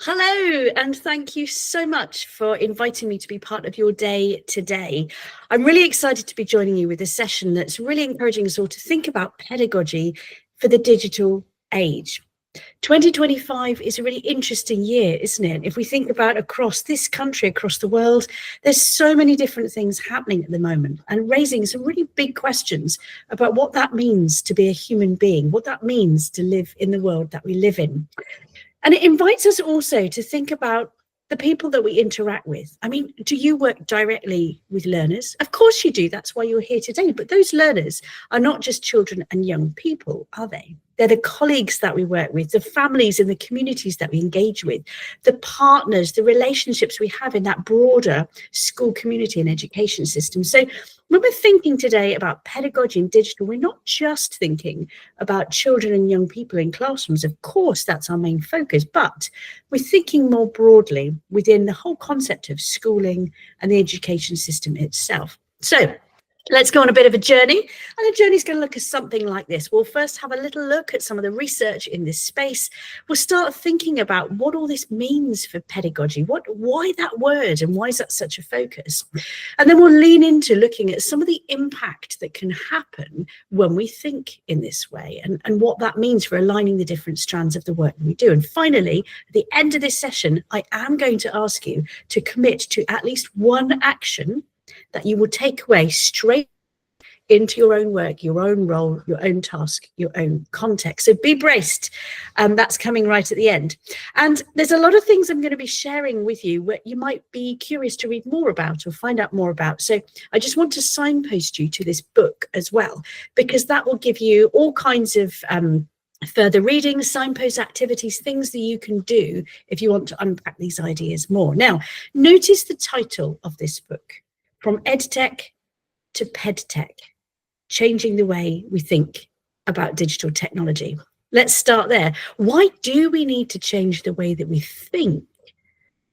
Hello, and thank you so much for inviting me to be part of your day today. I'm really excited to be joining you with a session that's really encouraging us all to think about pedagogy for the digital age. 2025 is a really interesting year, isn't it? If we think about across this country, across the world, there's so many different things happening at the moment and raising some really big questions about what that means to be a human being, what that means to live in the world that we live in. And it invites us also to think about the people that we interact with. I mean, do you work directly with learners? Of course you do. That's why you're here today. But those learners are not just children and young people, are they? They're the colleagues that we work with, the families and the communities that we engage with, the partners, the relationships we have in that broader school community and education system. So when we're thinking today about pedagogy and digital, we're not just thinking about children and young people in classrooms. Of course, that's our main focus, but we're thinking more broadly within the whole concept of schooling and the education system itself. So let's go on a bit of a journey, and the journey is going to look at something like this. We'll first have a little look at some of the research in this space. We'll start thinking about what all this means for pedagogy, why that word and why is that such a focus? And then we'll lean into looking at some of the impact that can happen when we think in this way and what that means for aligning the different strands of the work we do. And finally, at the end of this session, I am going to ask you to commit to at least one action that you will take away straight into your own work, your own role, your own task, your own context. So be braced. That's coming right at the end. And there's a lot of things I'm going to be sharing with you where you might be curious to read more about or find out more about. So I just want to signpost you to this book as well, because that will give you all kinds of further reading, signpost activities, things that you can do if you want to unpack these ideas more. Now, notice the title of this book. From EdTech to PedTech, changing the way we think about digital technology. Let's start there. Why do we need to change the way that we think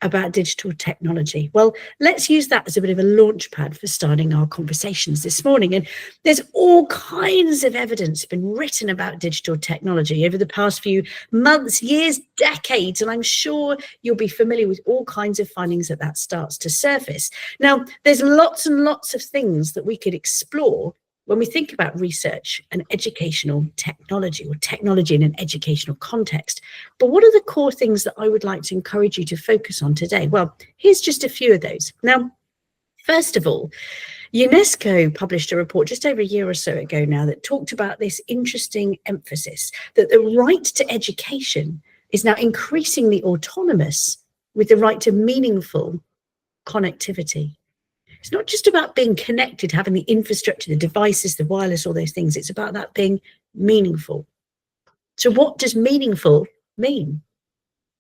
about digital technology? Well, let's use that as a bit of a launch pad for starting our conversations this morning. And there's all kinds of evidence been written about digital technology over the past few months, years, decades, and I'm sure you'll be familiar with all kinds of findings that starts to surface. Now, there's lots and lots of things that we could explore when we think about research and educational technology or technology in an educational context. But what are the core things that I would like to encourage you to focus on today? Well, here's just a few of those. Now, first of all, UNESCO published a report just over a year or so ago now that talked about this interesting emphasis that the right to education is now increasingly autonomous with the right to meaningful connectivity. It's not just about being connected, having the infrastructure, the devices, the wireless, all those things. It's about that being meaningful. So what does meaningful mean?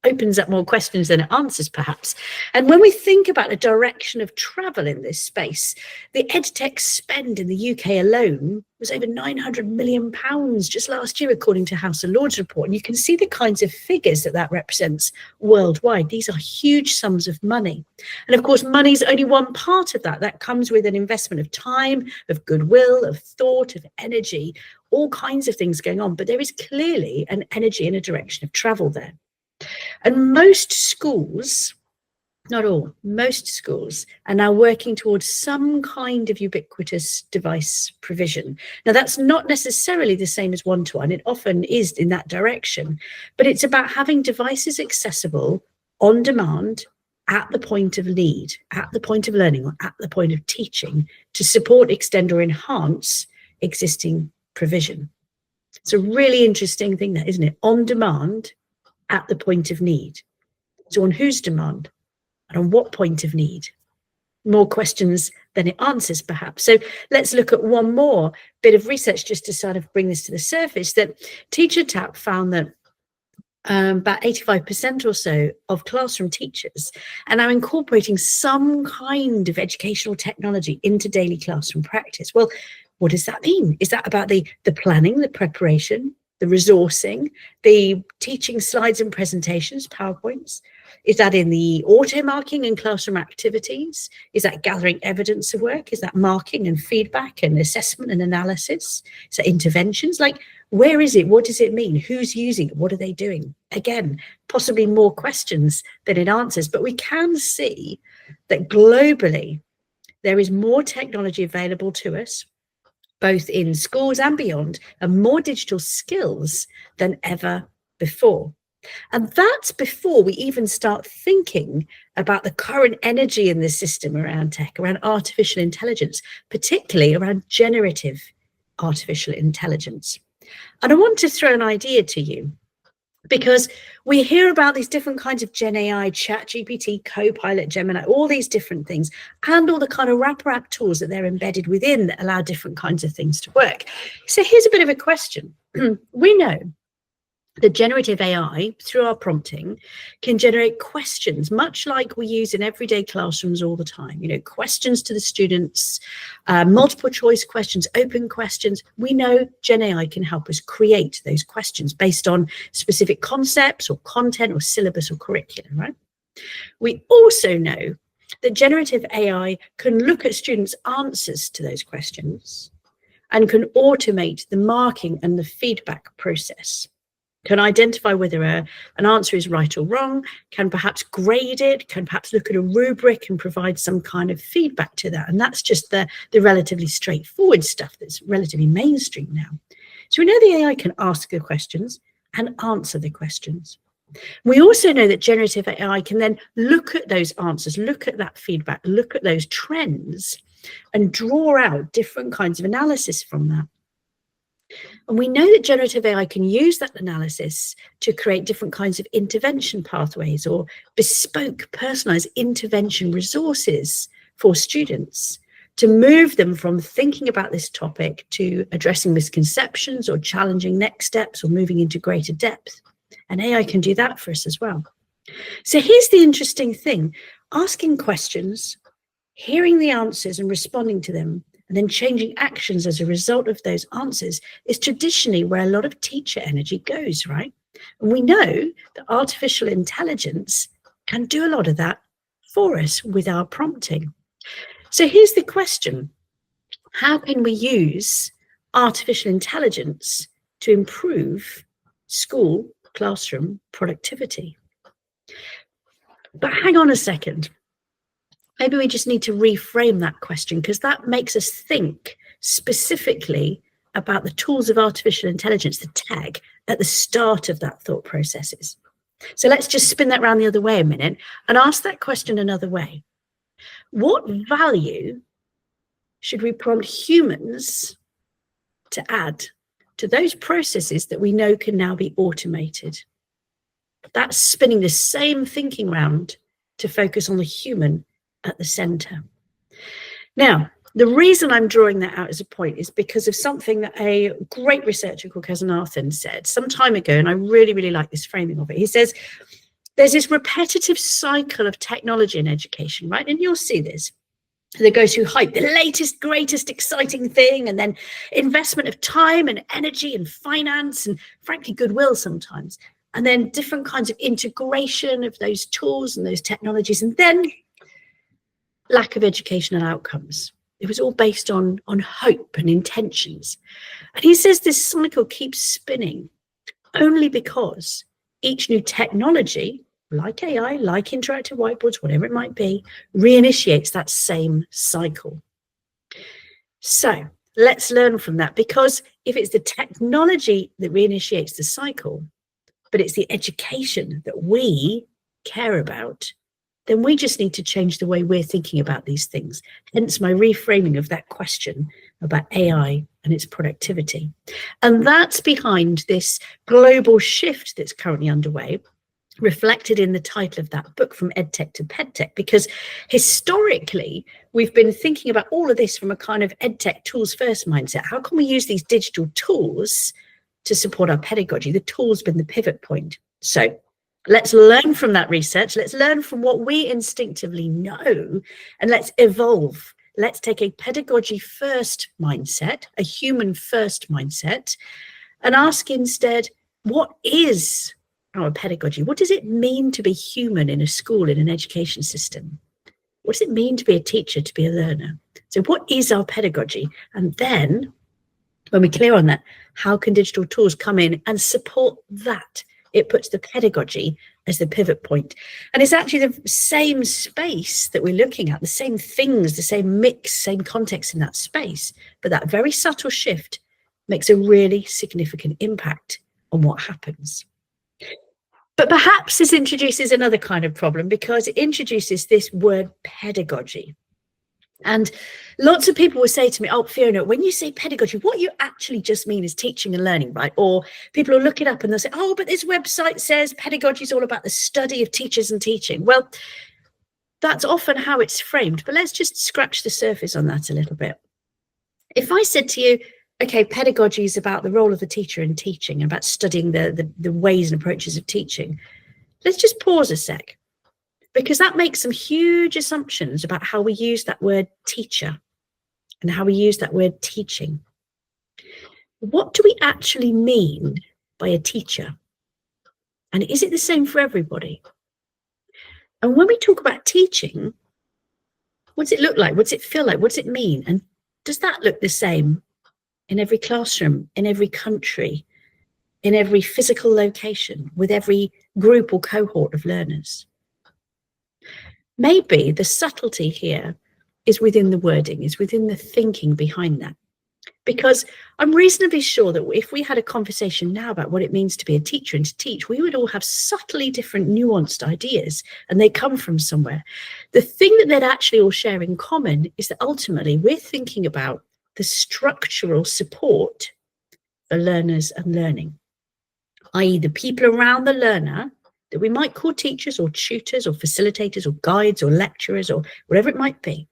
Opens up more questions than it answers, perhaps. And when we think about the direction of travel in this space, the EdTech spend in the UK alone was over £900 million just last year, according to House of Lords report. And you can see the kinds of figures that represents worldwide. These are huge sums of money. And of course, money is only one part of that. That comes with an investment of time, of goodwill, of thought, of energy, all kinds of things going on. But there is clearly an energy and a direction of travel there. And most schools, not all, most schools are now working towards some kind of ubiquitous device provision. Now, that's not necessarily the same as one-to-one. It often is in that direction, but it's about having devices accessible on demand at the point of need, at the point of learning, or at the point of teaching to support, extend, or enhance existing provision. It's a really interesting thing that, isn't it? On demand at the point of need. So on whose demand and on what point of need? More questions than it answers, perhaps. So let's look at one more bit of research just to sort of bring this to the surface, that TeacherTapp found that about 85% or so of classroom teachers are now incorporating some kind of educational technology into daily classroom practice. Well, what does that mean? Is that about the planning, the preparation, the resourcing, the teaching slides and presentations, PowerPoints? Is that in the auto marking and classroom activities? Is that gathering evidence of work? Is that marking and feedback and assessment and analysis? Is that interventions? Like, where is it? What does it mean? Who's using it? What are they doing? Again, possibly more questions than it answers, but we can see that globally, there is more technology available to us, both in schools and beyond, and more digital skills than ever before. And that's before we even start thinking about the current energy in the system around tech, around artificial intelligence, particularly around generative artificial intelligence. And I want to throw an idea to you, because we hear about these different kinds of Gen AI, ChatGPT, Copilot, Gemini, all these different things, and all the kind of wrap-around tools that they're embedded within that allow different kinds of things to work. So here's a bit of a question. We know that generative AI, through our prompting, can generate questions, much like we use in everyday classrooms all the time. You know, questions to the students, multiple choice questions, open questions. We know Gen AI can help us create those questions based on specific concepts or content or syllabus or curriculum, right? We also know that generative AI can look at students' answers to those questions and can automate the marking and the feedback process, can identify whether an answer is right or wrong, can perhaps grade it, can perhaps look at a rubric and provide some kind of feedback to that. And that's just the relatively straightforward stuff that's relatively mainstream now. So we know the AI can ask the questions and answer the questions. We also know that generative AI can then look at those answers, look at that feedback, look at those trends, and draw out different kinds of analysis from that. And we know that generative AI can use that analysis to create different kinds of intervention pathways or bespoke, personalized intervention resources for students to move them from thinking about this topic to addressing misconceptions or challenging next steps or moving into greater depth. And AI can do that for us as well. So here's the interesting thing: asking questions, hearing the answers and responding to them, and then changing actions as a result of those answers is traditionally where a lot of teacher energy goes, right? And we know that artificial intelligence can do a lot of that for us with our prompting. So here's the question: how can we use artificial intelligence to improve school classroom productivity? But hang on a second. Maybe we just need to reframe that question, because that makes us think specifically about the tools of artificial intelligence, the tech, at the start of that thought processes. So let's just spin that around the other way a minute and ask that question another way. What value should we prompt humans to add to those processes that we know can now be automated? That's spinning the same thinking round to focus on the human at the center. Now, the reason I'm drawing that out as a point is because of something that a great researcher called Kesanathan said some time ago, and I really, really like this framing of it. He says, there's this repetitive cycle of technology in education, right? And you'll see this. That goes through hype, the latest, greatest, exciting thing, and then investment of time and energy and finance and, frankly, goodwill sometimes. And then different kinds of integration of those tools and those technologies, and then lack of educational outcomes. It was all based on hope and intentions. And he says this cycle keeps spinning only because each new technology, like AI, like interactive whiteboards, whatever it might be, reinitiates that same cycle. So let's learn from that, because if it's the technology that reinitiates the cycle, but it's the education that we care about, then we just need to change the way we're thinking about these things. Hence my reframing of that question about AI and its productivity. And that's behind this global shift that's currently underway, reflected in the title of that book, From EdTech to PedTech, because historically we've been thinking about all of this from a kind of EdTech tools first mindset. How can we use these digital tools to support our pedagogy? The tool's been the pivot point. So let's learn from that research. Let's learn from what we instinctively know, and let's evolve. Let's take a pedagogy first mindset, a human first mindset, and ask instead, what is our pedagogy? What does it mean to be human in a school, in an education system? What does it mean to be a teacher, to be a learner? So what is our pedagogy? And then, when we're clear on that, how can digital tools come in and support that? It puts the pedagogy as the pivot point. And it's actually the same space that we're looking at, the same things, the same mix, same context in that space. But that very subtle shift makes a really significant impact on what happens. But perhaps this introduces another kind of problem, because it introduces this word pedagogy. And lots of people will say to me, oh, Fiona, when you say pedagogy, what you actually just mean is teaching and learning, right? Or people will look it up and they'll say, oh, but this website says pedagogy is all about the study of teachers and teaching. Well, that's often how it's framed, but let's just scratch the surface on that a little bit. If I said to you, okay, pedagogy is about the role of the teacher in teaching, and about studying the ways and approaches of teaching, let's just pause a sec, because that makes some huge assumptions about how we use that word teacher and how we use that word teaching. What do we actually mean by a teacher? And is it the same for everybody? And when we talk about teaching, what does it look like? What does it feel like? What does it mean? And does that look the same in every classroom, in every country, in every physical location, with every group or cohort of learners? Maybe the subtlety here is within the wording, is within the thinking behind that. Because I'm reasonably sure that if we had a conversation now about what it means to be a teacher and to teach, we would all have subtly different nuanced ideas, and they come from somewhere. The thing that they'd actually all share in common is that ultimately we're thinking about the structural support for learners and learning, i.e. the people around the learner that we might call teachers or tutors or facilitators or guides or lecturers or whatever it might be.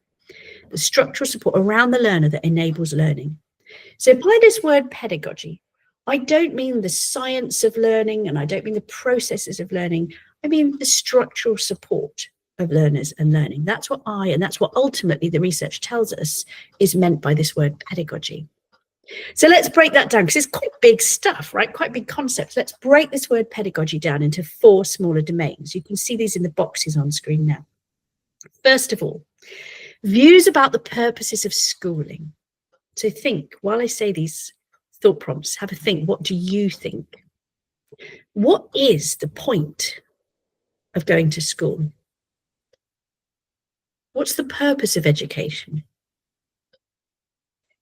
The structural support around the learner that enables learning. So by this word pedagogy, I don't mean the science of learning, and I don't mean the processes of learning. I mean the structural support of learners and learning. That's what and that's what ultimately the research tells us is meant by this word pedagogy. So let's break that down, because it's quite big stuff, right? Quite big concepts. Let's break this word pedagogy down into 4 smaller domains. You can see these in the boxes on screen now. First of all, views about the purposes of schooling. So think, while I say these thought prompts, have a think. What do you think? What is the point of going to school? What's the purpose of education?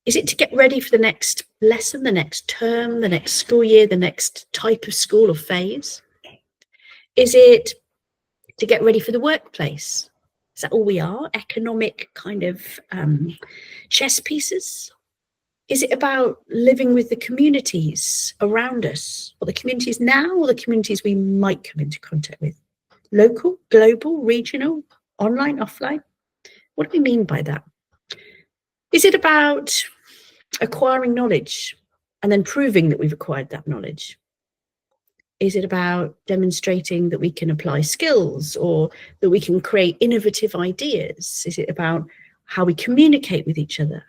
Is it to get ready for the next lesson, the next term, the next school year, the next type of school or phase? Is it to get ready for the workplace? Is that all we are? Economic kind of chess pieces? Is it about living with the communities around us, or the communities now, or the communities we might come into contact with? Local, global, regional, online, offline? What do we mean by that? Is it about acquiring knowledge and then proving that we've acquired that knowledge? Is it about demonstrating that we can apply skills, or that we can create innovative ideas? Is it about how we communicate with each other?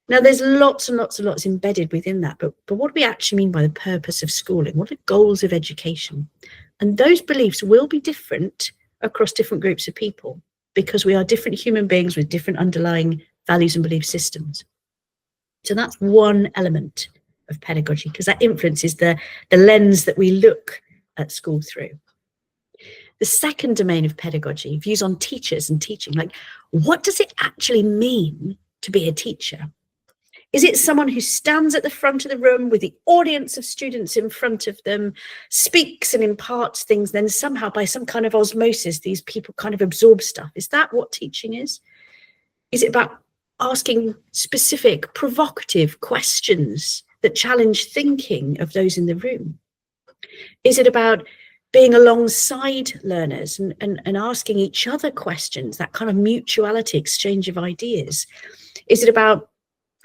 Now, there's lots and lots and lots embedded within that, but what do we actually mean by the purpose of schooling? What are the goals of education? And those beliefs will be different across different groups of people, because we are different human beings with different underlying values and belief systems. So that's one element of pedagogy, because that influences the lens that we look at school through. The second domain of pedagogy, views on teachers and teaching. Like, what does it actually mean to be a teacher? Is it someone who stands at the front of the room with the audience of students in front of them, speaks and imparts things, then somehow by some kind of osmosis, these people kind of absorb stuff? Is that what teaching is? Is it about asking specific, provocative questions that challenge thinking of those in the room? Is it about being alongside learners and asking each other questions, that kind of mutuality, exchange of ideas? Is it about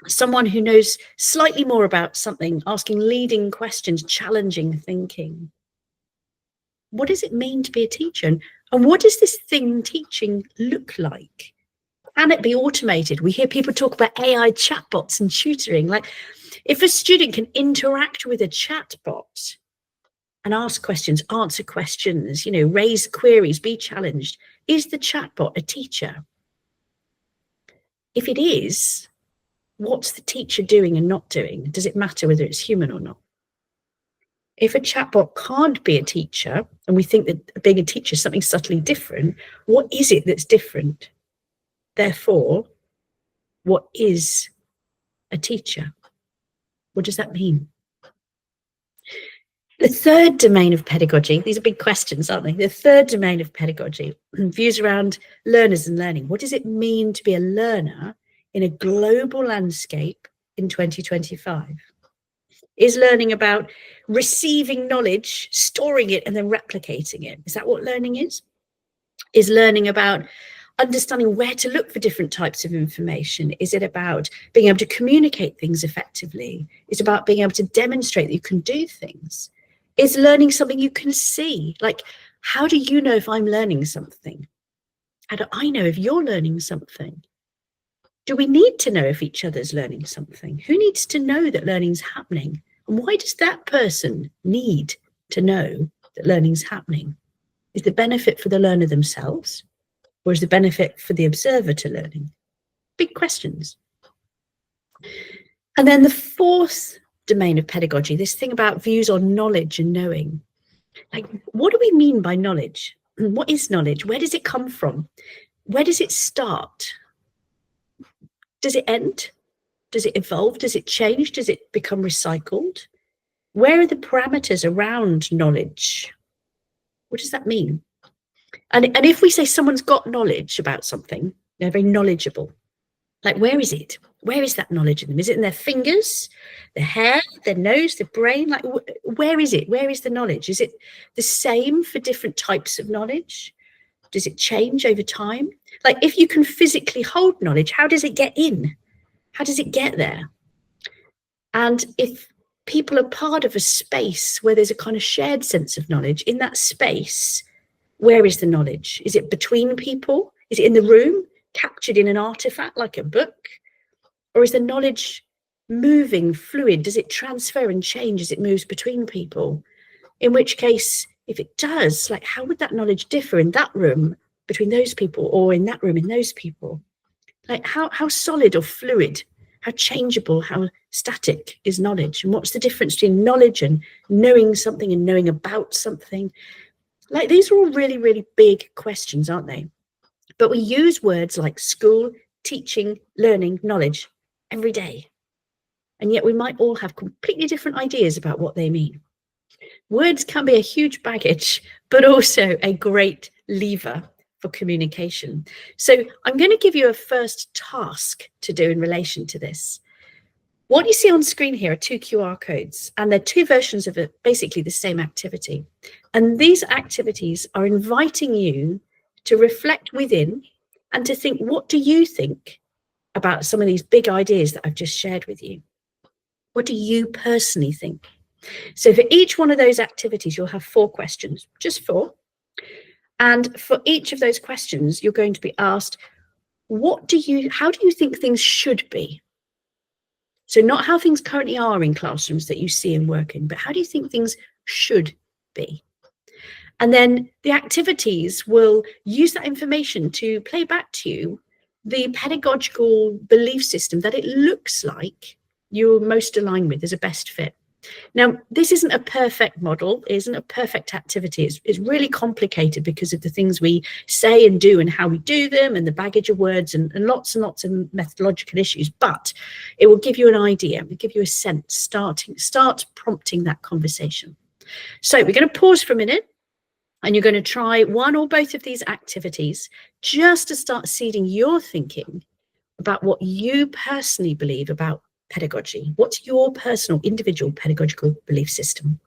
someone who knows slightly more about something, asking leading questions, challenging thinking? What does it mean to be a teacher? And what does this thing teaching look like? Can it be automated? We hear people talk about AI chatbots and tutoring. Like, if a student can interact with a chatbot and ask questions, answer questions, raise queries, be challenged, is the chatbot a teacher? If it is, what's the teacher doing and not doing? Does it matter whether it's human or not? If a chatbot can't be a teacher, and we think that being a teacher is something subtly different, what is it that's different? Therefore, what is a teacher? What does that mean? The third domain of pedagogy, these are big questions, aren't they? The third domain of pedagogy, views around learners and learning. What does it mean to be a learner in a global landscape in 2025? Is learning about receiving knowledge, storing it, and then replicating it? Is that what learning is? Is learning about understanding where to look for different types of information? Is it about being able to communicate things effectively? Is it about being able to demonstrate that you can do things? Is learning something you can see? Like, how do you know if I'm learning something? How do I know if you're learning something? Do we need to know if each other's learning something? Who needs to know that learning's happening? And why does that person need to know that learning's happening? Is the benefit for the learner themselves? Or is the benefit for the observer to learning? Big questions. And then the fourth domain of pedagogy, this thing about views on knowledge and knowing. Like, what do we mean by knowledge? What is knowledge? Where does it come from? Where does it start? Does it end? Does it evolve? Does it change? Does it become recycled? Where are the parameters around knowledge? What does that mean? And if we say someone's got knowledge about something, they're very knowledgeable. Like, where is it? Where is that knowledge in them? Is it in their fingers, their hair, their nose, their brain? Like, where is it? Where is the knowledge? Is it the same for different types of knowledge? Does it change over time? Like, if you can physically hold knowledge, how does it get in? How does it get there? And if people are part of a space where there's a kind of shared sense of knowledge, in that space, where is the knowledge? Is it between people? Is it in the room, captured in an artifact like a book? Or is the knowledge moving, fluid? Does it transfer and change as it moves between people? In which case, if it does, like, how would that knowledge differ in that room between those people, or in that room in those people? Like, how solid or fluid, how changeable, how static is knowledge? And what's the difference between knowledge and knowing something and knowing about something? Like, these are all really, really big questions, aren't they? But we use words like school, teaching, learning, knowledge every day. And yet we might all have completely different ideas about what they mean. Words can be a huge baggage, but also a great lever for communication. So I'm going to give you a first task to do in relation to this. What you see on screen here are 2 QR codes, and they're 2 versions of basically the same activity. And these activities are inviting you to reflect within and to think, what do you think about some of these big ideas that I've just shared with you? What do you personally think? So for each one of those activities, you'll have 4 questions, just 4. And for each of those questions, you're going to be asked, how do you think things should be? So not how things currently are in classrooms that you see and work in, but how do you think things should be? And then the activities will use that information to play back to you the pedagogical belief system that it looks like you're most aligned with as a best fit. Now, this isn't a perfect model, it isn't a perfect activity. It's really complicated because of the things we say and do and how we do them and the baggage of words and lots of methodological issues, but it will give you an idea, it will give you a sense, start prompting that conversation. So we're going to pause for a minute and you're going to try one or both of these activities just to start seeding your thinking about what you personally believe about pedagogy. What's your personal, individual pedagogical belief system?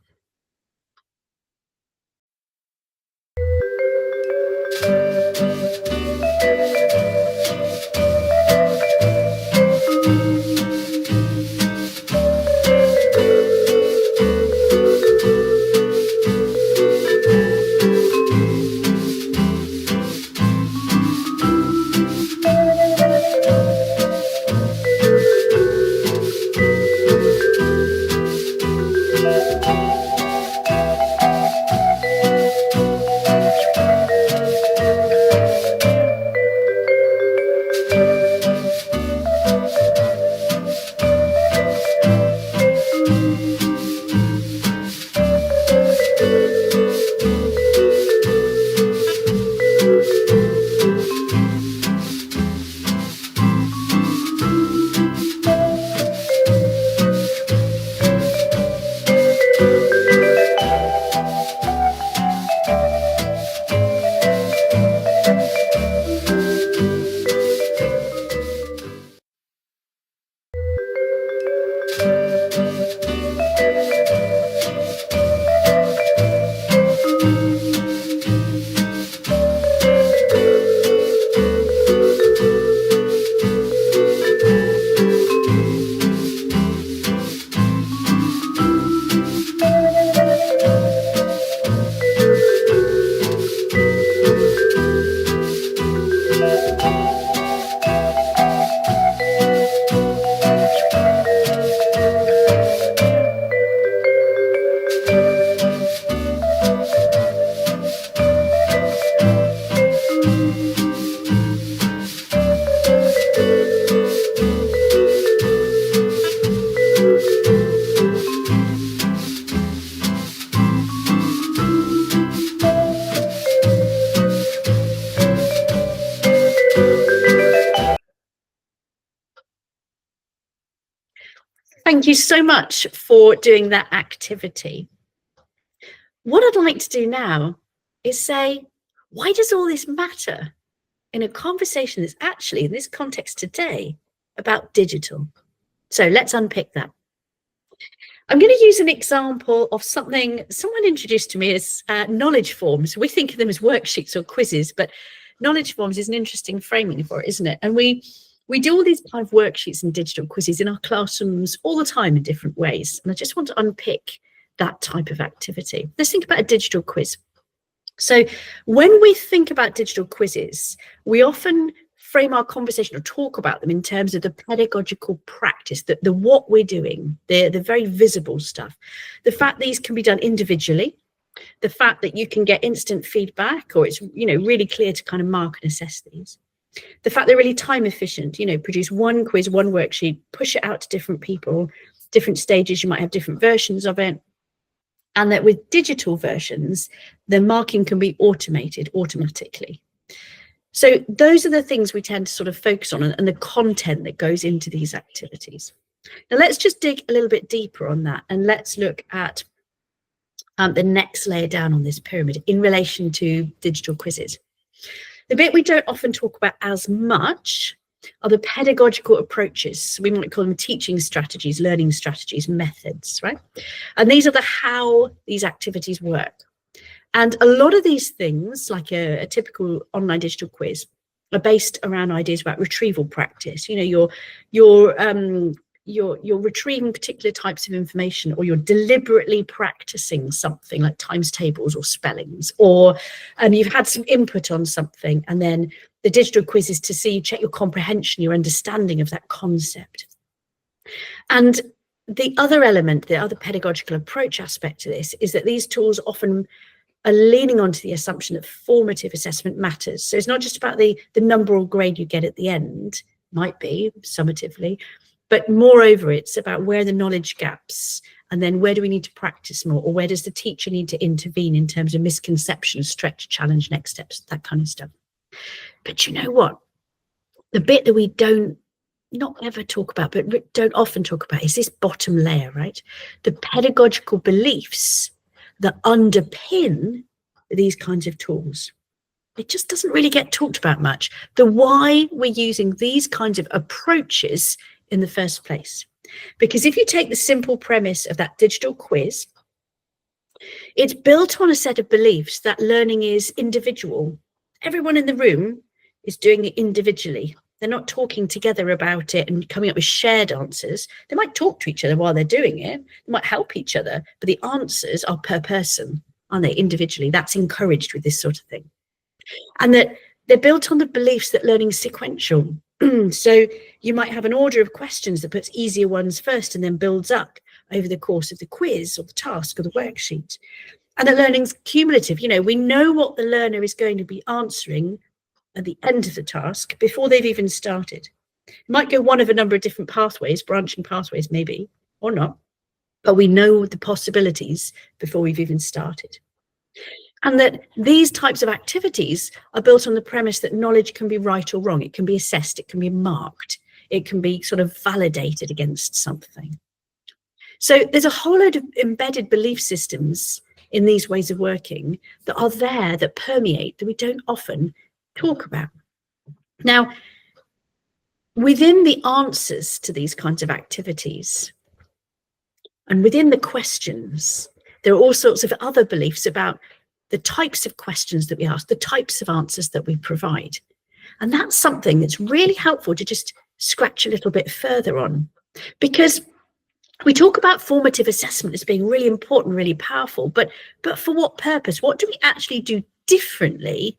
Thank you so much for doing that activity. What I'd like to do now is say, why does all this matter in a conversation that's actually, in this context today, about digital? So let's unpick that. I'm going to use an example of something someone introduced to me as knowledge forms. We think of them as worksheets or quizzes, but knowledge forms is an interesting framing for it, isn't it? And we do all these kind of worksheets and digital quizzes in our classrooms all the time in different ways. And I just want to unpick that type of activity. Let's think about a digital quiz. So when we think about digital quizzes, we often frame our conversation or talk about them in terms of the pedagogical practice, the what we're doing, the very visible stuff. The fact these can be done individually, the fact that you can get instant feedback, or it's really clear to kind of mark and assess these. The fact they're really time efficient, produce one quiz, one worksheet, push it out to different people, different stages, you might have different versions of it. And that with digital versions, the marking can be automated automatically. So those are the things we tend to sort of focus on, and the content that goes into these activities. Now let's just dig a little bit deeper on that, and let's look at the next layer down on this pyramid in relation to digital quizzes. The bit we don't often talk about as much are the pedagogical approaches. We might call them teaching strategies, learning strategies, methods, right? And these are how these activities work. And a lot of these things, like a typical online digital quiz, are based around ideas about retrieval practice. You're retrieving particular types of information, or you're deliberately practicing something like times tables or spellings, or you've had some input on something, and then the digital quiz is to check your comprehension, your understanding of that concept. And the other element, the other pedagogical approach aspect to this, is that these tools often are leaning onto the assumption that formative assessment matters. So it's not just about the number or grade you get at the end, might be summatively, but moreover, it's about where the knowledge gaps, and then where do we need to practice more, or where does the teacher need to intervene in terms of misconceptions, stretch, challenge, next steps, that kind of stuff. But you know what? The bit that we not ever talk about, but don't often talk about, is this bottom layer, right? The pedagogical beliefs that underpin these kinds of tools. It just doesn't really get talked about much. The why we're using these kinds of approaches in the first place. Because if you take the simple premise of that digital quiz, it's built on a set of beliefs that learning is individual. Everyone in the room is doing it individually. They're not talking together about it and coming up with shared answers. They might talk to each other while they're doing it. They might help each other, but the answers are per person, aren't they, individually? That's encouraged with this sort of thing. And that they're built on the beliefs that learning is sequential. So you might have an order of questions that puts easier ones first and then builds up over the course of the quiz or the task or the worksheet. And that learning's cumulative. We know what the learner is going to be answering at the end of the task before they've even started. It might go one of a number of different pathways, branching pathways maybe, or not, but we know the possibilities before we've even started. And that these types of activities are built on the premise that knowledge can be right or wrong. It can be assessed, it can be marked, it can be sort of validated against something. So there's a whole load of embedded belief systems in these ways of working that are there, that permeate, that we don't often talk about. Now, within the answers to these kinds of activities and within the questions, there are all sorts of other beliefs about the types of questions that we ask, the types of answers that we provide. And that's something that's really helpful to just scratch a little bit further on, because we talk about formative assessment as being really important, really powerful, but for what purpose? What do we actually do differently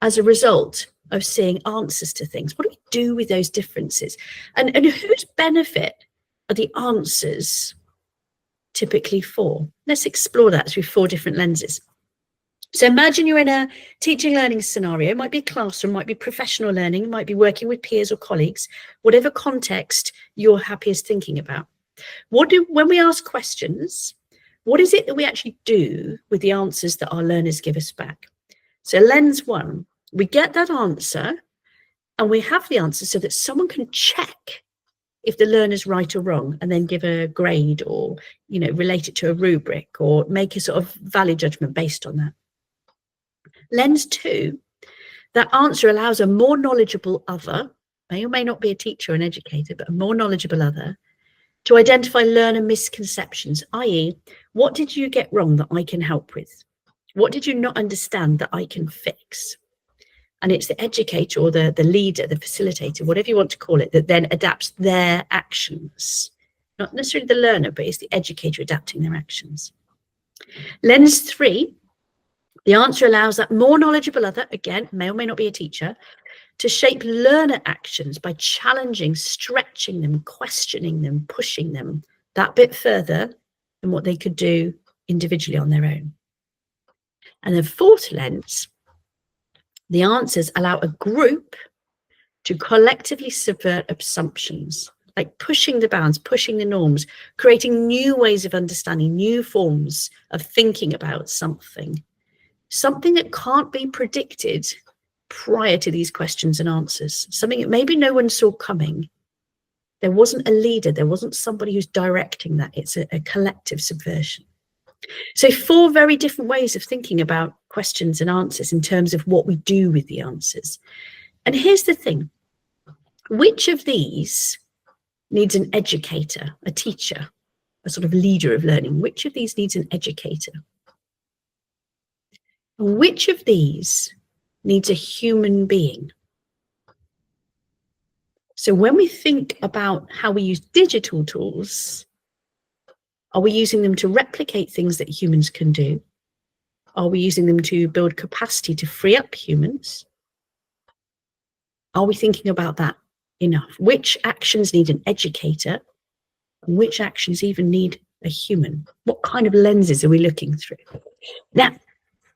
as a result of seeing answers to things? What do we do with those differences? And whose benefit are the answers typically for? Let's explore that through 4 different lenses. So imagine you're in a teaching learning scenario. It might be a classroom, might be professional learning, it might be working with peers or colleagues, whatever context you're happiest thinking about. When we ask questions, what is it that we actually do with the answers that our learners give us back? So lens 1, we get that answer and we have the answer so that someone can check if the learner's right or wrong, and then give a grade or, you know, relate it to a rubric or make a sort of value judgment based on that. Lens 2, that answer allows a more knowledgeable other, may or may not be a teacher or an educator, but a more knowledgeable other, to identify learner misconceptions, i.e., what did you get wrong that I can help with? What did you not understand that I can fix? And it's the educator or the leader, the facilitator, whatever you want to call it, that then adapts their actions. Not necessarily the learner, but it's the educator adapting their actions. Lens 3, the answer allows that more knowledgeable other, again, may or may not be a teacher, to shape learner actions by challenging, stretching them, questioning them, pushing them that bit further than what they could do individually on their own. And the fourth lens, the answers allow a group to collectively subvert assumptions, like pushing the bounds, pushing the norms, creating new ways of understanding, new forms of thinking about something that can't be predicted prior to these questions and answers, something that maybe no one saw coming. There wasn't a leader, there wasn't somebody who's directing that. It's a collective subversion. So 4 very different ways of thinking about questions and answers in terms of what we do with the answers. And here's the thing, which of these needs an educator, a teacher, a sort of leader of learning? Which of these needs an educator? Which of these needs a human being? So when we think about how we use digital tools, are we using them to replicate things that humans can do? Are we using them to build capacity to free up humans? Are we thinking about that enough? Which actions need an educator? And which actions even need a human? What kind of lenses are we looking through? Now,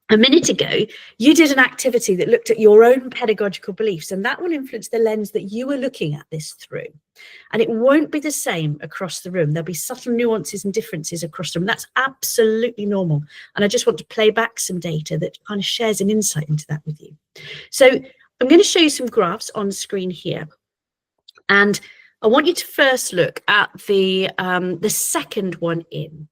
a minute ago, you did an activity that looked at your own pedagogical beliefs, and that will influence the lens that you are looking at this through. And it won't be the same across the room. There'll be subtle nuances and differences across the room. That's absolutely normal. And I just want to play back some data that kind of shares an insight into that with you. So I'm going to show you some graphs on screen here. And I want you to first look at the second one in.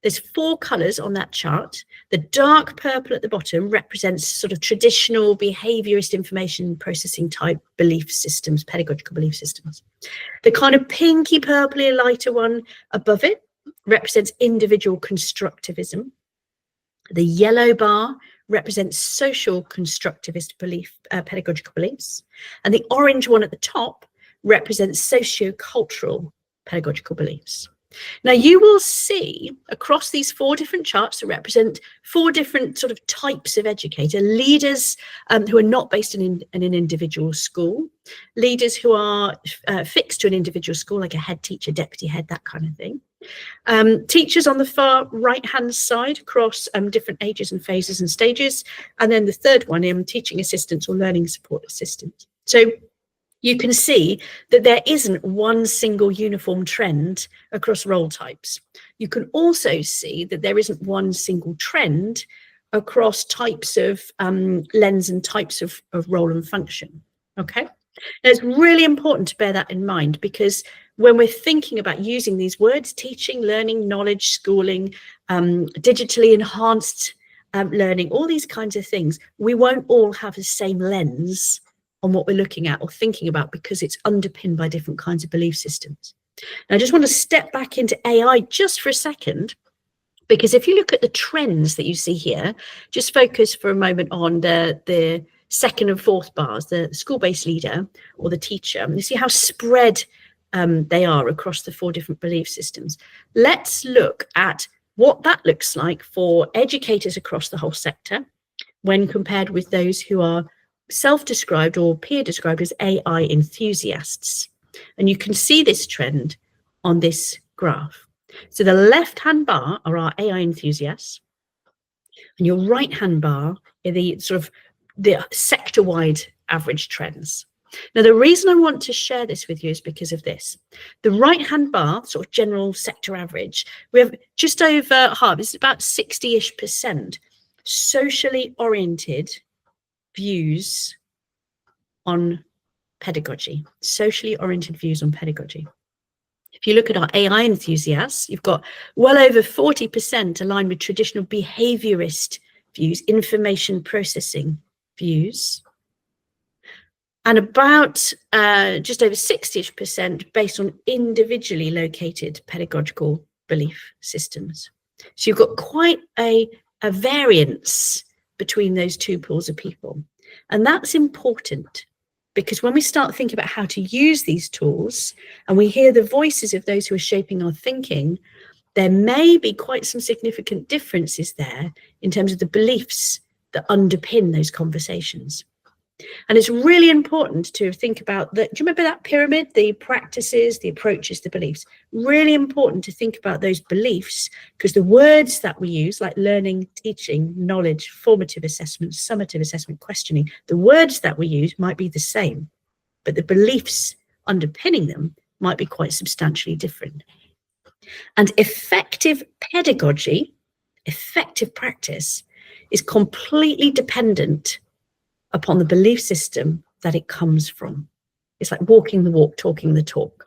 There's 4 colours on that chart. The dark purple at the bottom represents sort of traditional behaviourist information processing type belief systems, pedagogical belief systems. The kind of pinky purpley lighter one above it represents individual constructivism. The yellow bar represents social constructivist pedagogical beliefs. And the orange one at the top represents socio-cultural pedagogical beliefs. Now you will see across these 4 different charts that represent 4 different sort of types of educator: leaders who are not based in an individual school, leaders who are fixed to an individual school, like a head teacher, deputy head, that kind of thing. Teachers on the far right-hand side across different ages and phases and stages. And then the third one in teaching assistants or learning support assistants. So you can see that there isn't one single uniform trend across role types. You can also see that there isn't one single trend across types of lens and types of role and function. Okay, now it's really important to bear that in mind, because when we're thinking about using these words, teaching, learning, knowledge, schooling, digitally enhanced learning, all these kinds of things, we won't all have the same lens on what we're looking at or thinking about, because it's underpinned by different kinds of belief systems. And I just want to step back into AI just for a second, because if you look at the trends that you see here, just focus for a moment on the second and fourth bars, the school-based leader or the teacher, and you see how spread they are across the 4 different belief systems. Let's look at what that looks like for educators across the whole sector when compared with those who are self-described or peer-described as AI enthusiasts. And you can see this trend on this graph. So the left-hand bar are our AI enthusiasts, and your right-hand bar are the sort of the sector-wide average trends. Now, the reason I want to share this with you is because of this. The right-hand bar, sort of general sector average, we have just over half, it's about 60-ish% socially oriented views on pedagogy, socially oriented views on pedagogy. If you look at our AI enthusiasts, you've got well over 40% aligned with traditional behaviorist views, information processing views, and about just over 60% based on individually located pedagogical belief systems. So you've got quite a variance between those two pools of people. And that's important, because when we start thinking about how to use these tools and we hear the voices of those who are shaping our thinking, there may be quite some significant differences there in terms of the beliefs that underpin those conversations. And it's really important to think about that. Do you remember that pyramid, the practices, the approaches, the beliefs? Really important to think about those beliefs, because the words that we use, like learning, teaching, knowledge, formative assessment, summative assessment, questioning, the words that we use might be the same, but the beliefs underpinning them might be quite substantially different. And effective pedagogy, effective practice, is completely dependent upon the belief system that it comes from. It's like walking the walk, talking the talk.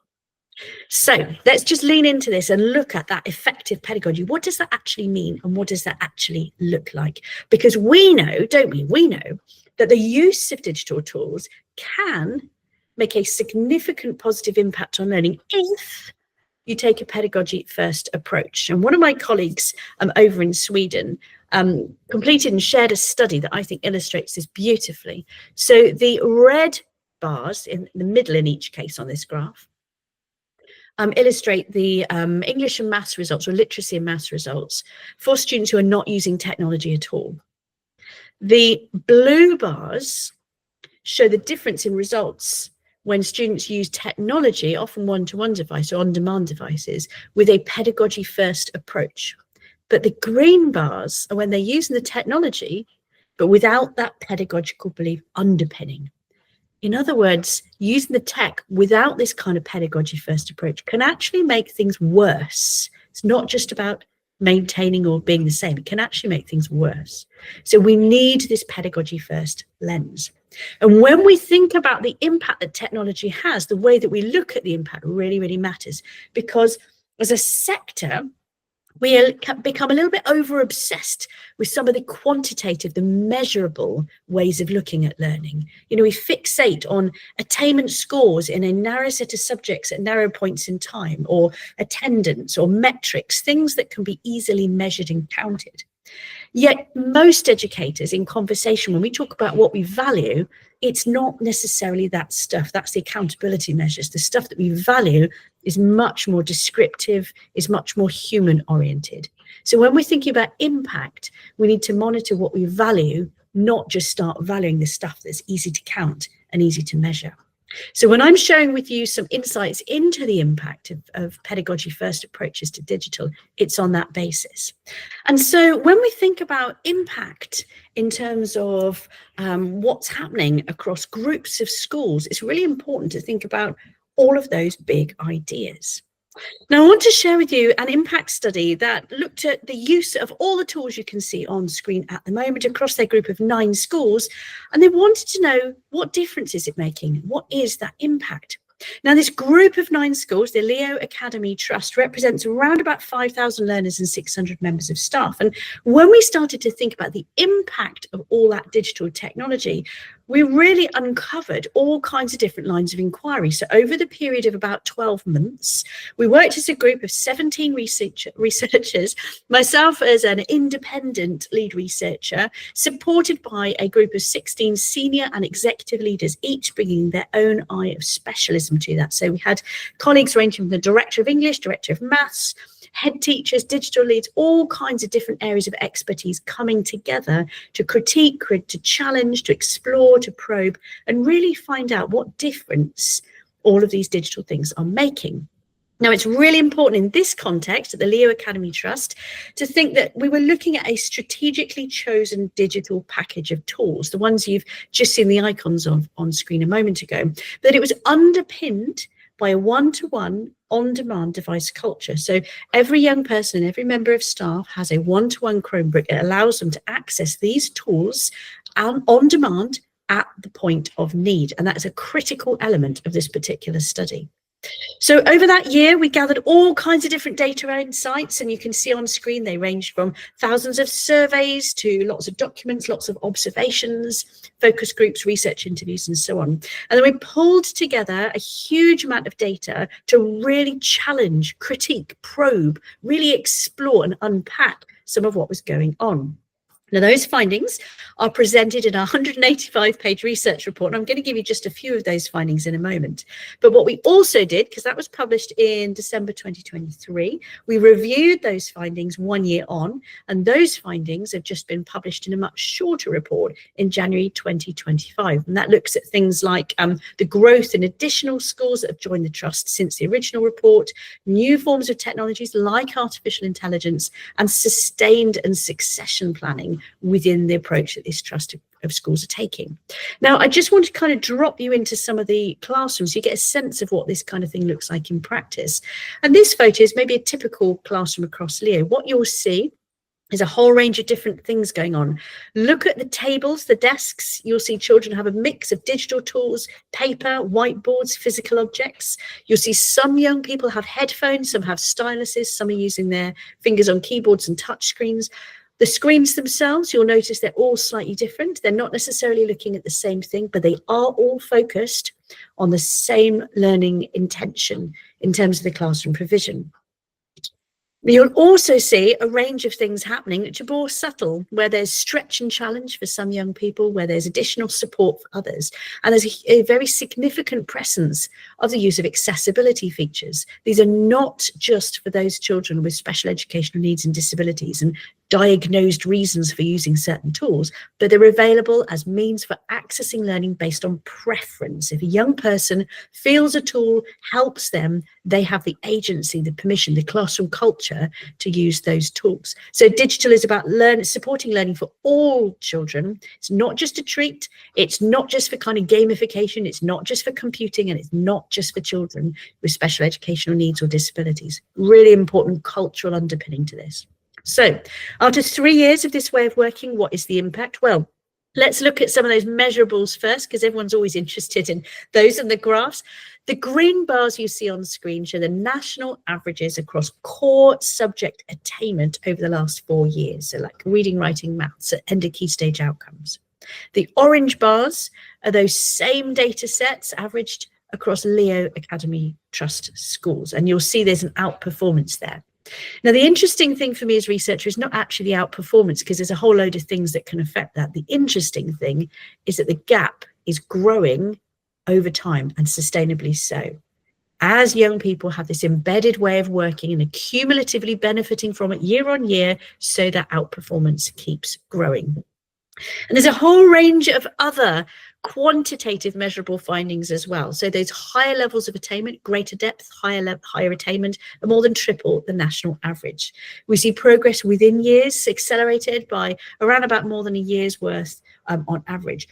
So let's just lean into this and look at that effective pedagogy. What does that actually mean, and what does that actually look like? Because we know, don't we? We know that the use of digital tools can make a significant positive impact on learning if you take a pedagogy-first approach. And one of my colleagues over in Sweden completed and shared a study that I think illustrates this beautifully. So the red bars in the middle in each case on this graph illustrate the English and maths results, or literacy and maths results, for students who are not using technology at all. The blue bars show the difference in results when students use technology, often one-to-one device or on-demand devices, with a pedagogy-first approach. But the green bars are when they're using the technology, but without that pedagogical belief underpinning. In other words, using the tech without this kind of pedagogy-first approach can actually make things worse. It's not just about maintaining or being the same. It can actually make things worse. So we need this pedagogy-first lens. And when we think about the impact that technology has, the way that we look at the impact really, really matters, because as a sector, we become a little bit over obsessed with some of the quantitative, the measurable ways of looking at learning. You know, we fixate on attainment scores in a narrow set of subjects at narrow points in time, or attendance or metrics, things that can be easily measured and counted. Yet most educators in conversation, when we talk about what we value, it's not necessarily that stuff. That's the accountability measures. The stuff that we value is much more descriptive, is much more human oriented. So when we're thinking about impact, we need to monitor what we value, not just start valuing the stuff that's easy to count and easy to measure. So when I'm sharing with you some insights into the impact of pedagogy-first approaches to digital, it's on that basis. And so when we think about impact in terms of what's happening across groups of schools, it's really important to think about all of those big ideas. Now, I want to share with you an impact study that looked at the use of all the tools you can see on screen at the moment across their group of 9 schools, and they wanted to know, what difference is it making? What is that impact? Now, this group of 9 schools, the Leo Academy Trust, represents around about 5,000 learners and 600 members of staff. And when we started to think about the impact of all that digital technology, we really uncovered all kinds of different lines of inquiry. So over the period of about 12 months, we worked as a group of 17 researchers, myself as an independent lead researcher, supported by a group of 16 senior and executive leaders, each bringing their own eye of specialism to that. So we had colleagues ranging from the director of English, director of maths, head teachers, digital leads, all kinds of different areas of expertise coming together to critique, to challenge, to explore, to probe, and really find out what difference all of these digital things are making. Now, it's really important in this context at the Leo Academy Trust to think that we were looking at a strategically chosen digital package of tools, the ones you've just seen the icons of on screen a moment ago, that it was underpinned by a one-to-one on-demand device culture. So every young person, every member of staff has a one-to-one Chromebook. It allows them to access these tools on demand at the point of need. And that is a critical element of this particular study. So over that year, we gathered all kinds of different data insights, and you can see on screen they ranged from thousands of surveys to lots of documents, lots of observations, focus groups, research interviews, and so on. And then we pulled together a huge amount of data to really challenge, critique, probe, really explore and unpack some of what was going on. Now, those findings are presented in our 185-page research report, and I'm going to give you just a few of those findings in a moment. But what we also did, because that was published in December 2023, we reviewed those findings 1 year on, and those findings have just been published in a much shorter report in January 2025. And that looks at things like the growth in additional schools that have joined the Trust since the original report, new forms of technologies like artificial intelligence, and sustained and succession planning within the approach that this Trust of schools are taking. Now, I just want to kind of drop you into some of the classrooms so you get a sense of what this kind of thing looks like in practice. And this photo is maybe a typical classroom across Leo. What you'll see is a whole range of different things going on. Look at the tables, the desks. You'll see children have a mix of digital tools, paper, whiteboards, physical objects. You'll see some young people have headphones, some have styluses, some are using their fingers on keyboards and touch screens. The screens themselves, you'll notice they're all slightly different. They're not necessarily looking at the same thing, but they are all focused on the same learning intention in terms of the classroom provision. You'll also see a range of things happening which are more subtle, where there's stretch and challenge for some young people, where there's additional support for others. And there's a very significant presence of the use of accessibility features. These are not just for those children with special educational needs and disabilities and diagnosed reasons for using certain tools, but they're available as means for accessing learning based on preference. If a young person feels a tool helps them, they have the agency, the permission, the classroom culture to use those tools. So digital is about supporting learning for all children. It's not just a treat. It's not just for kind of gamification. It's not just for computing, and it's not just for children with special educational needs or disabilities. Really important cultural underpinning to this. So after 3 years of this way of working, what is the impact? Well, let's look at some of those measurables first, because everyone's always interested in those and the graphs. The green bars you see on screen show the national averages across core subject attainment over the last 4 years. So like reading, writing, maths, and key stage outcomes. The orange bars are those same data sets averaged across Leo Academy Trust schools. And you'll see there's an outperformance there. Now, the interesting thing for me as researcher is not actually outperformance, because there's a whole load of things that can affect that. The interesting thing is that the gap is growing over time, and sustainably so. As young people have this embedded way of working and are cumulatively benefiting from it year on year, so that outperformance keeps growing. And there's a whole range of other quantitative measurable findings as well. So those higher levels of attainment, greater depth, higher attainment, are more than triple the national average. We see progress within years accelerated by around about more than a year's worth on average.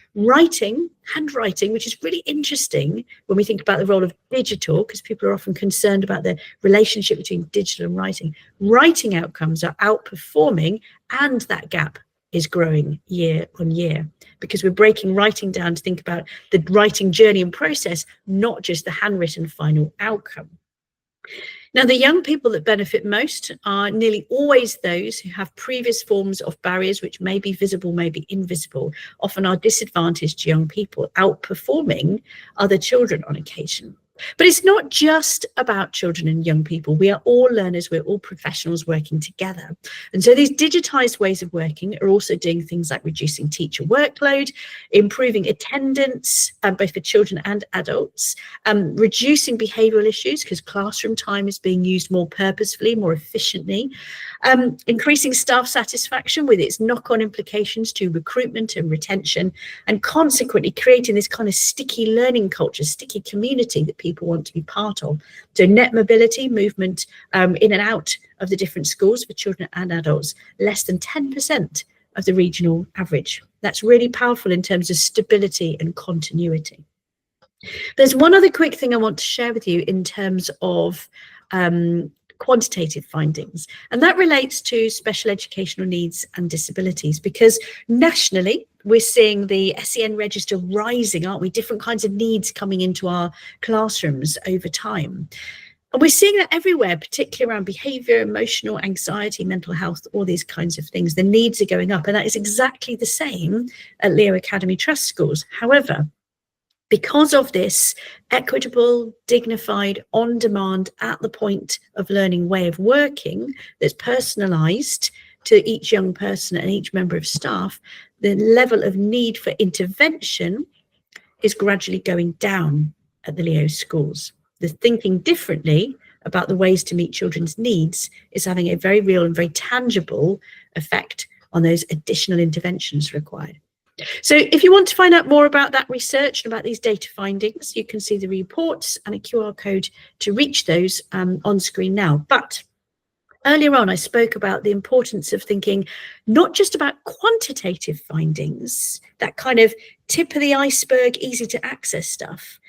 Handwriting, which is really interesting when we think about the role of digital, because people are often concerned about the relationship between digital and writing. Writing outcomes are outperforming, and that gap is growing year on year, because we're breaking writing down to think about the writing journey and process, not just the handwritten final outcome. Now, the young people that benefit most are nearly always those who have previous forms of barriers, which may be visible, may be invisible, often are disadvantaged young people, outperforming other children on occasion. But it's not just about children and young people. We are all learners, we're all professionals working together. And so these digitized ways of working are also doing things like reducing teacher workload, improving attendance, both for children and adults, reducing behavioral issues, because classroom time is being used more purposefully, more efficiently, increasing staff satisfaction with its knock-on implications to recruitment and retention, and consequently creating this kind of sticky learning culture, sticky community that people want to be part of. So net mobility, movement in and out of the different schools for children and adults, less than 10% of the regional average. That's really powerful in terms of stability and continuity. There's one other quick thing I want to share with you in terms of quantitative findings. And that relates to special educational needs and disabilities, because nationally, we're seeing the SEN register rising, aren't we? Different kinds of needs coming into our classrooms over time. And we're seeing that everywhere, particularly around behaviour, emotional, anxiety, mental health, all these kinds of things. The needs are going up, and that is exactly the same at Leo Academy Trust schools. However, because of this equitable, dignified, on-demand, at the point of learning way of working that's personalised to each young person and each member of staff, the level of need for intervention is gradually going down at the Leo schools. The thinking differently about the ways to meet children's needs is having a very real and very tangible effect on those additional interventions required. So if you want to find out more about that research and about these data findings, you can see the reports and a QR code to reach those on screen now. But earlier on, I spoke about the importance of thinking not just about quantitative findings, that kind of tip of the iceberg, easy to access stuff,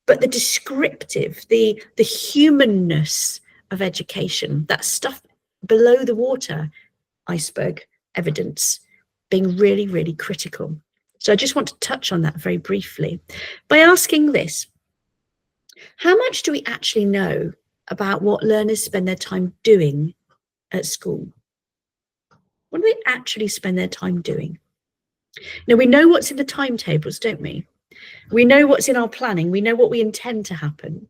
but the descriptive, the humanness of education, that stuff below the water, iceberg evidence, being really, really critical. So I just want to touch on that very briefly by asking this: how much do we actually know about what learners spend their time doing at school? What do they actually spend their time doing? Now, we know what's in the timetables, don't we? We know what's in our planning. We know what we intend to happen.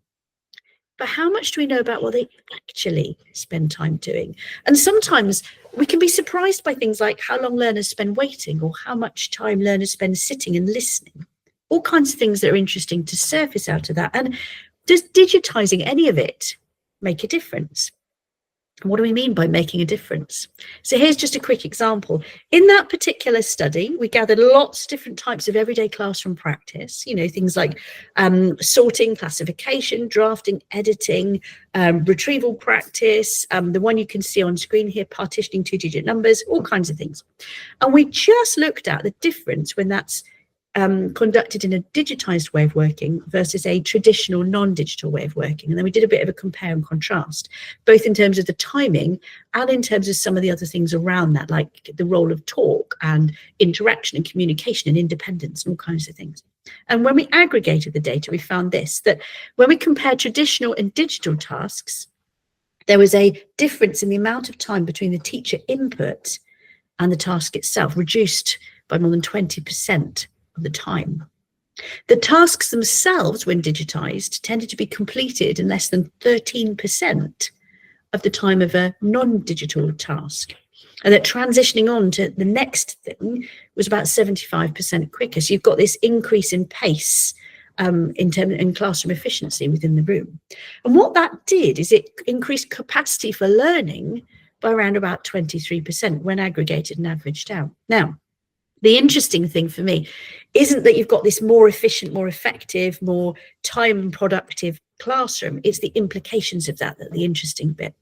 But how much do we know about what they actually spend time doing? And sometimes we can be surprised by things like how long learners spend waiting, or how much time learners spend sitting and listening. All kinds of things that are interesting to surface out of that. And does digitizing any of it make a difference? And what do we mean by making a difference? So here's just a quick example. In that particular study, we gathered lots of different types of everyday classroom practice, things like sorting, classification, drafting, editing, retrieval practice, the one you can see on screen here, partitioning two-digit numbers, all kinds of things. And we just looked at the difference when that's conducted in a digitized way of working versus a traditional non-digital way of working. And then we did a bit of a compare and contrast, both in terms of the timing and in terms of some of the other things around that, like the role of talk and interaction and communication and independence and all kinds of things. And when we aggregated the data, we found this, that when we compared traditional and digital tasks, there was a difference in the amount of time between the teacher input and the task itself, reduced by more than 20%. Of the time. The tasks themselves, when digitized, tended to be completed in less than 13% of the time of a non-digital task, and that transitioning on to the next thing was about 75% quicker. So you've got this increase in pace in classroom efficiency within the room. And what that did is it increased capacity for learning by around about 23% when aggregated and averaged out. Now, the interesting thing for me isn't that you've got this more efficient, more effective, more time productive classroom. It's the implications of that the interesting bit.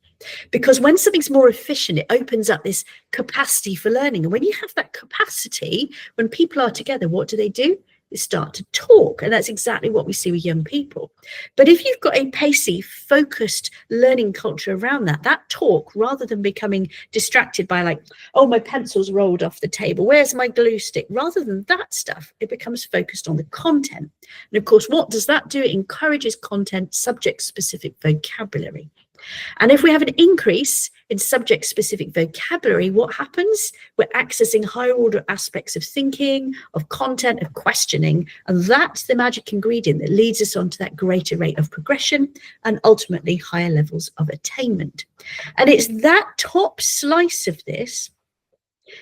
Because when something's more efficient, it opens up this capacity for learning. And when you have that capacity, when people are together, what do? They start to talk. And that's exactly what we see with young people. But if you've got a pacey, focused learning culture around that talk, rather than becoming distracted by like, oh, my pencil's rolled off the table, where's my glue stick? Rather than that stuff, it becomes focused on the content. And of course, what does that do? It encourages content, subject-specific vocabulary. And if we have an increase in subject-specific vocabulary, what happens? We're accessing higher order aspects of thinking, of content, of questioning, and that's the magic ingredient that leads us on to that greater rate of progression and ultimately higher levels of attainment. And it's that top slice of this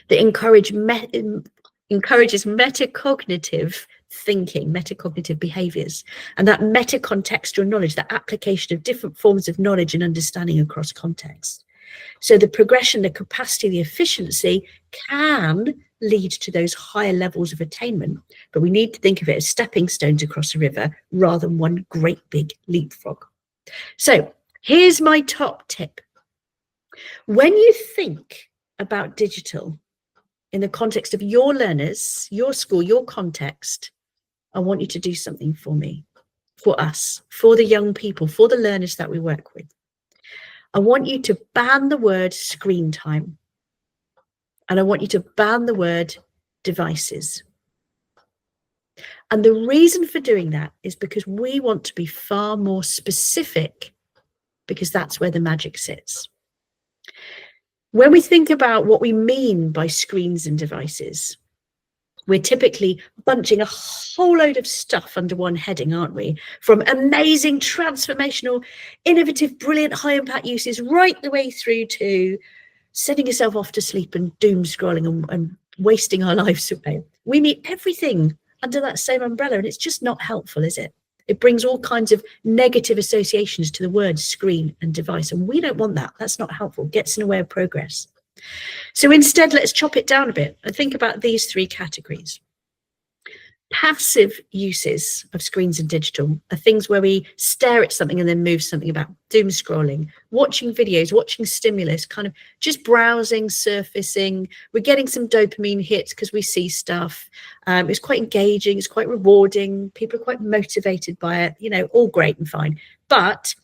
that encourages metacognitive thinking, metacognitive behaviors, and that metacontextual knowledge, that application of different forms of knowledge and understanding across context. So the progression, the capacity, the efficiency can lead to those higher levels of attainment, but we need to think of it as stepping stones across a river rather than one great big leapfrog. So here's my top tip. When you think about digital in the context of your learners, your school, your context, I want you to do something for me, for us, for the young people, for the learners that we work with. I want you to ban the word screen time. And I want you to ban the word devices. And the reason for doing that is because we want to be far more specific, because that's where the magic sits. When we think about what we mean by screens and devices, we're typically bunching a whole load of stuff under one heading, aren't we? From amazing, transformational, innovative, brilliant, high impact uses right the way through to sending yourself off to sleep and doom scrolling and wasting our lives away. We mean everything under that same umbrella, and it's just not helpful, is it? It brings all kinds of negative associations to the words screen and device, and we don't want that. That's not helpful. It gets in the way of progress. So instead, let's chop it down a bit and think about these three categories. Passive uses of screens and digital are things where we stare at something and then move something about, doom scrolling, watching videos, watching stimulus, kind of just browsing, surfacing. We're getting some dopamine hits because we see stuff. It's quite engaging, it's quite rewarding. People are quite motivated by it, you know, all great and fine. But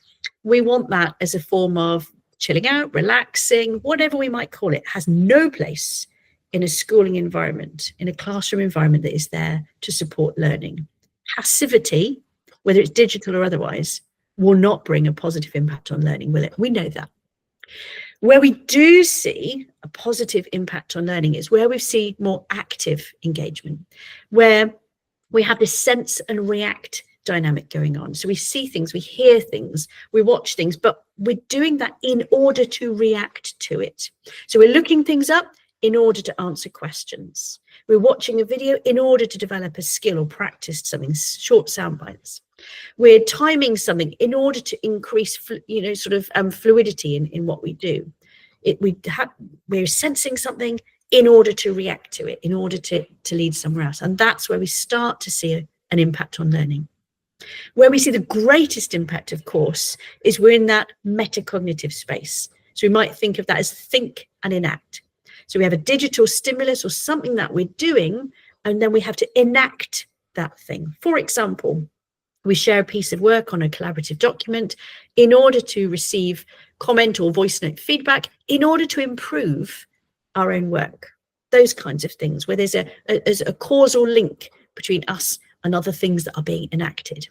we want that as a form of chilling out, relaxing, whatever we might call it, has no place in a schooling environment, in a classroom environment that is there to support learning. Passivity, whether it's digital or otherwise, will not bring a positive impact on learning, will it? We know that. Where we do see a positive impact on learning is where we see more active engagement, where we have this sense and react dynamic going on. So we see things, we hear things, we watch things, but we're doing that in order to react to it. So we're looking things up in order to answer questions. We're watching a video in order to develop a skill or practice something, short sound bites. We're timing something in order to increase, fluidity in what we do. We're sensing something in order to react to it, in order to lead somewhere else. And that's where we start to see an impact on learning. Where we see the greatest impact, of course, is we're in that metacognitive space. So we might think of that as think and enact. So we have a digital stimulus or something that we're doing, and then we have to enact that thing. For example, we share a piece of work on a collaborative document in order to receive comment or voice note feedback, in order to improve our own work. Those kinds of things, where there's a causal link between us and other things that are being enacted.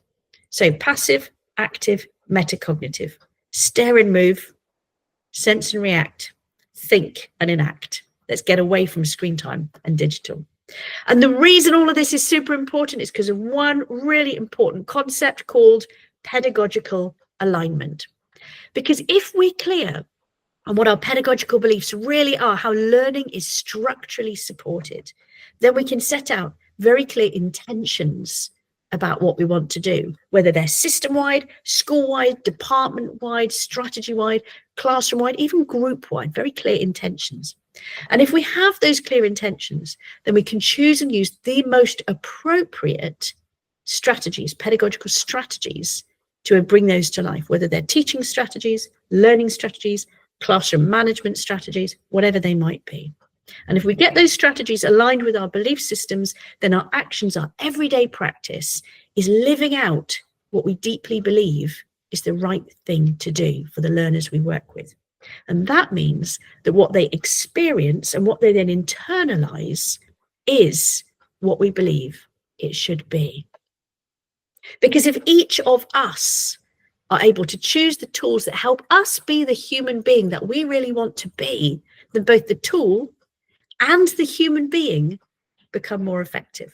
So passive, active, metacognitive, stare and move, sense and react, think and enact. Let's get away from screen time and digital. And the reason all of this is super important is because of one really important concept called pedagogical alignment. Because if we're clear on what our pedagogical beliefs really are, how learning is structurally supported, then we can set out very clear intentions about what we want to do, whether they're system-wide, school-wide, department-wide, strategy-wide, classroom-wide, even group-wide, very clear intentions. And if we have those clear intentions, then we can choose and use the most appropriate strategies, pedagogical strategies, to bring those to life, whether they're teaching strategies, learning strategies, classroom management strategies, whatever they might be. And if we get those strategies aligned with our belief systems, then our actions, our everyday practice is living out what we deeply believe is the right thing to do for the learners we work with. And that means that what they experience and what they then internalize is what we believe it should be. Because if each of us are able to choose the tools that help us be the human being that we really want to be, then both the tool and the human being become more effective.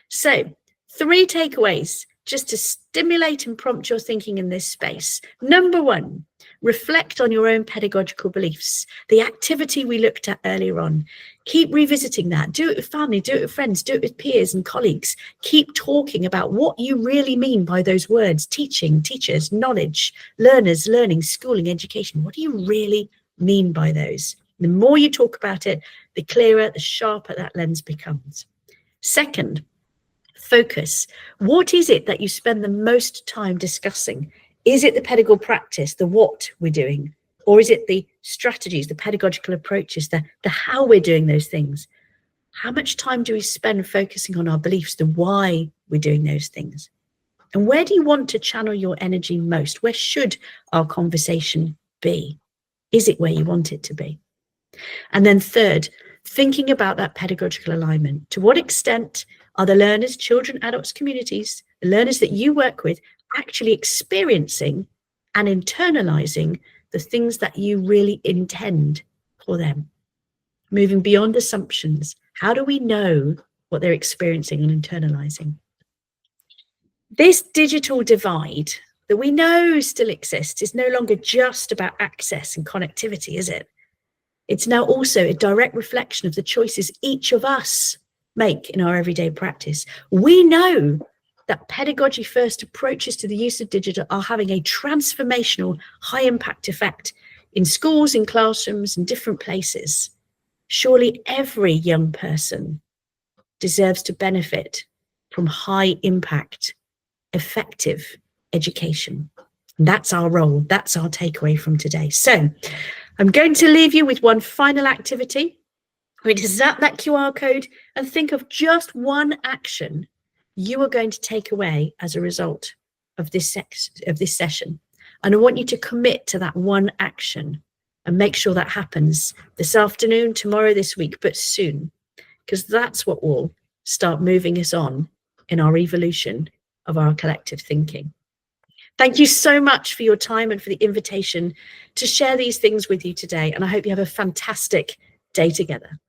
So 3 takeaways just to stimulate and prompt your thinking in this space. Number 1, reflect on your own pedagogical beliefs, the activity we looked at earlier on. Keep revisiting that. Do it with family, do it with friends, do it with peers and colleagues. Keep talking about what you really mean by those words: teaching, teachers, knowledge, learners, learning, schooling, education. What do you really mean by those? The more you talk about it, the clearer, the sharper that lens becomes. Second, focus. What is it that you spend the most time discussing? Is it the pedagogical practice, the what we're doing? Or is it the strategies, the pedagogical approaches, the how we're doing those things? How much time do we spend focusing on our beliefs, the why we're doing those things? And where do you want to channel your energy most? Where should our conversation be? Is it where you want it to be? And then third, thinking about that pedagogical alignment. To what extent are the learners, children, adults, communities, the learners that you work with, actually experiencing and internalizing the things that you really intend for them? Moving beyond assumptions, how do we know what they're experiencing and internalizing? This digital divide that we know still exists is no longer just about access and connectivity, is it? It's now also a direct reflection of the choices each of us make in our everyday practice. We know that pedagogy-first approaches to the use of digital are having a transformational, high-impact effect in schools, in classrooms, in different places. Surely every young person deserves to benefit from high-impact, effective education. And that's our role. That's our takeaway from today. So I'm going to leave you with one final activity. Which is zap that QR code and think of just one action you are going to take away as a result of this session. And I want you to commit to that one action and make sure that happens this afternoon, tomorrow, this week, but soon, because that's what will start moving us on in our evolution of our collective thinking. Thank you so much for your time and for the invitation to share these things with you today. And I hope you have a fantastic day together.